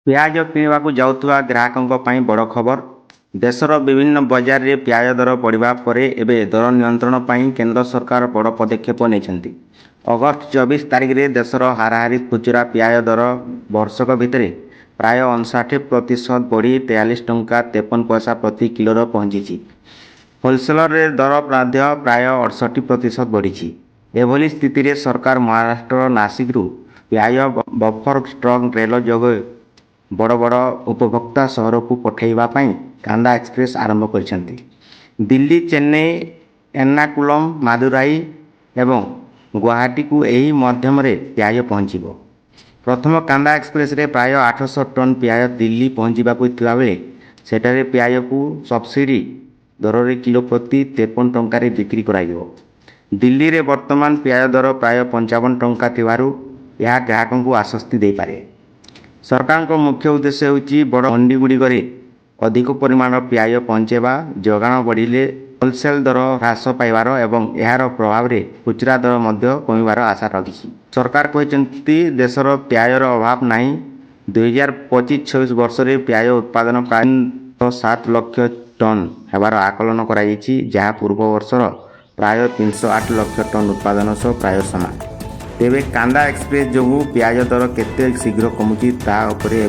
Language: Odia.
ପିଆଜ କିଣିବାକୁ ଯାଉଥିବା ଗ୍ରାହକଙ୍କ ପାଇଁ ବଡ଼ ଖବର। ଦେଶର ବିଭିନ୍ନ ବଜାରରେ ପିଆଜ ଦର ବଢ଼ିବା ପରେ ଏବେ ଦର ନିୟନ୍ତ୍ରଣ ପାଇଁ କେନ୍ଦ୍ର ସରକାର ବଡ଼ ପଦକ୍ଷେପ ନେଇଛନ୍ତି। ଅଗଷ୍ଟ 24 ତାରିଖରେ ଦେଶର ହାରାହାରି ଖୁଚୁରା ପିଆଜ ଦର ବର୍ଷକ ଭିତରେ ପ୍ରାୟ 59% ବଢ଼ି 43 ଟଙ୍କା 53 ପଇସା ପ୍ରତି କିଲୋରେ ପହଞ୍ଚିଛି। ହୋଲସେଲରେ ଦର ମଧ୍ୟ ପ୍ରାୟ 68% ବଢ଼ିଛି। ଏଭଳି ସ୍ଥିତିରେ ସରକାର ମହାରାଷ୍ଟ୍ର ନାସିକରୁ ପିଆଜ ବଫର ଷ୍ଟକ୍ ରେଳ ଯୋଗେ ବଡ଼ ବଡ଼ ଉପଭୋକ୍ତା ସହରକୁ ପଠାଇବା ପାଇଁ କାନ୍ଦା ଏକ୍ସପ୍ରେସ୍ ଆରମ୍ଭ କରିଛନ୍ତି। ଦିଲ୍ଲୀ, ଚେନ୍ନାଇ, ଏର୍ଣ୍ଣାକୁଲମ, ମାଦୁରାଇ ଏବଂ ଗୁଆହାଟୀକୁ ଏହି ମାଧ୍ୟମରେ ପିଆଜ ପହଞ୍ଚିବ। ପ୍ରଥମ କାନ୍ଦା ଏକ୍ସପ୍ରେସରେ ପ୍ରାୟ 800 ଟନ୍ ପିଆଜ ଦିଲ୍ଲୀ ପହଞ୍ଚିବାକୁ ଥିବାବେଳେ ସେଠାରେ ପିଆଜକୁ ସବସିଡି ଦରରେ କିଲୋ ପ୍ରତି 53 ଟଙ୍କାରେ ବିକ୍ରି କରାଯିବ। ଦିଲ୍ଲୀରେ ବର୍ତ୍ତମାନ ପିଆଜ ଦର ପ୍ରାୟ 55 ଟଙ୍କା ଥିବାରୁ ଏହା ଗ୍ରାହକଙ୍କୁ ଆଶ୍ୱସ୍ତି ଦେଇପାରେ। ସରକାରଙ୍କ ମୁଖ୍ୟ ଉଦ୍ଦେଶ୍ୟ ହେଉଛି ବଡ଼ ମଣ୍ଡିଗୁଡ଼ିକରେ ଅଧିକ ପରିମାଣର ପିଆଜ ପହଞ୍ଚାଇବା, ଯୋଗାଣ ବଢ଼ିଲେ ହୋଲସେଲ୍ ଦର ହ୍ରାସ ପାଇବାର ଏବଂ ଏହାର ପ୍ରଭାବରେ ଖୁଚୁରା ଦର ମଧ୍ୟ କମିବାର ଆଶା ରହିଛି। ସରକାର କହିଛନ୍ତି ଦେଶରେ ପିଆଜର ଅଭାବ ନାହିଁ। 2025-26 ବର୍ଷରେ ପିଆଜ ଉତ୍ପାଦନ ପ୍ରାୟ 7 ଲକ୍ଷ ଟନ୍ ହେବାର ଆକଳନ କରାଯାଇଛି, ଯାହା ପୂର୍ବ ବର୍ଷର ପ୍ରାୟ 308 ଲକ୍ଷ ଟନ୍ ଉତ୍ପାଦନ ସହ ପ୍ରାୟ ସମାନ। ତେବେ କାନ୍ଦା ଏକ୍ସପ୍ରେସ୍ ଯୋଗୁଁ ପିଆଜ ଦର କେତେ ଶୀଘ୍ର କମୁଛି ତାହା ଉପରେ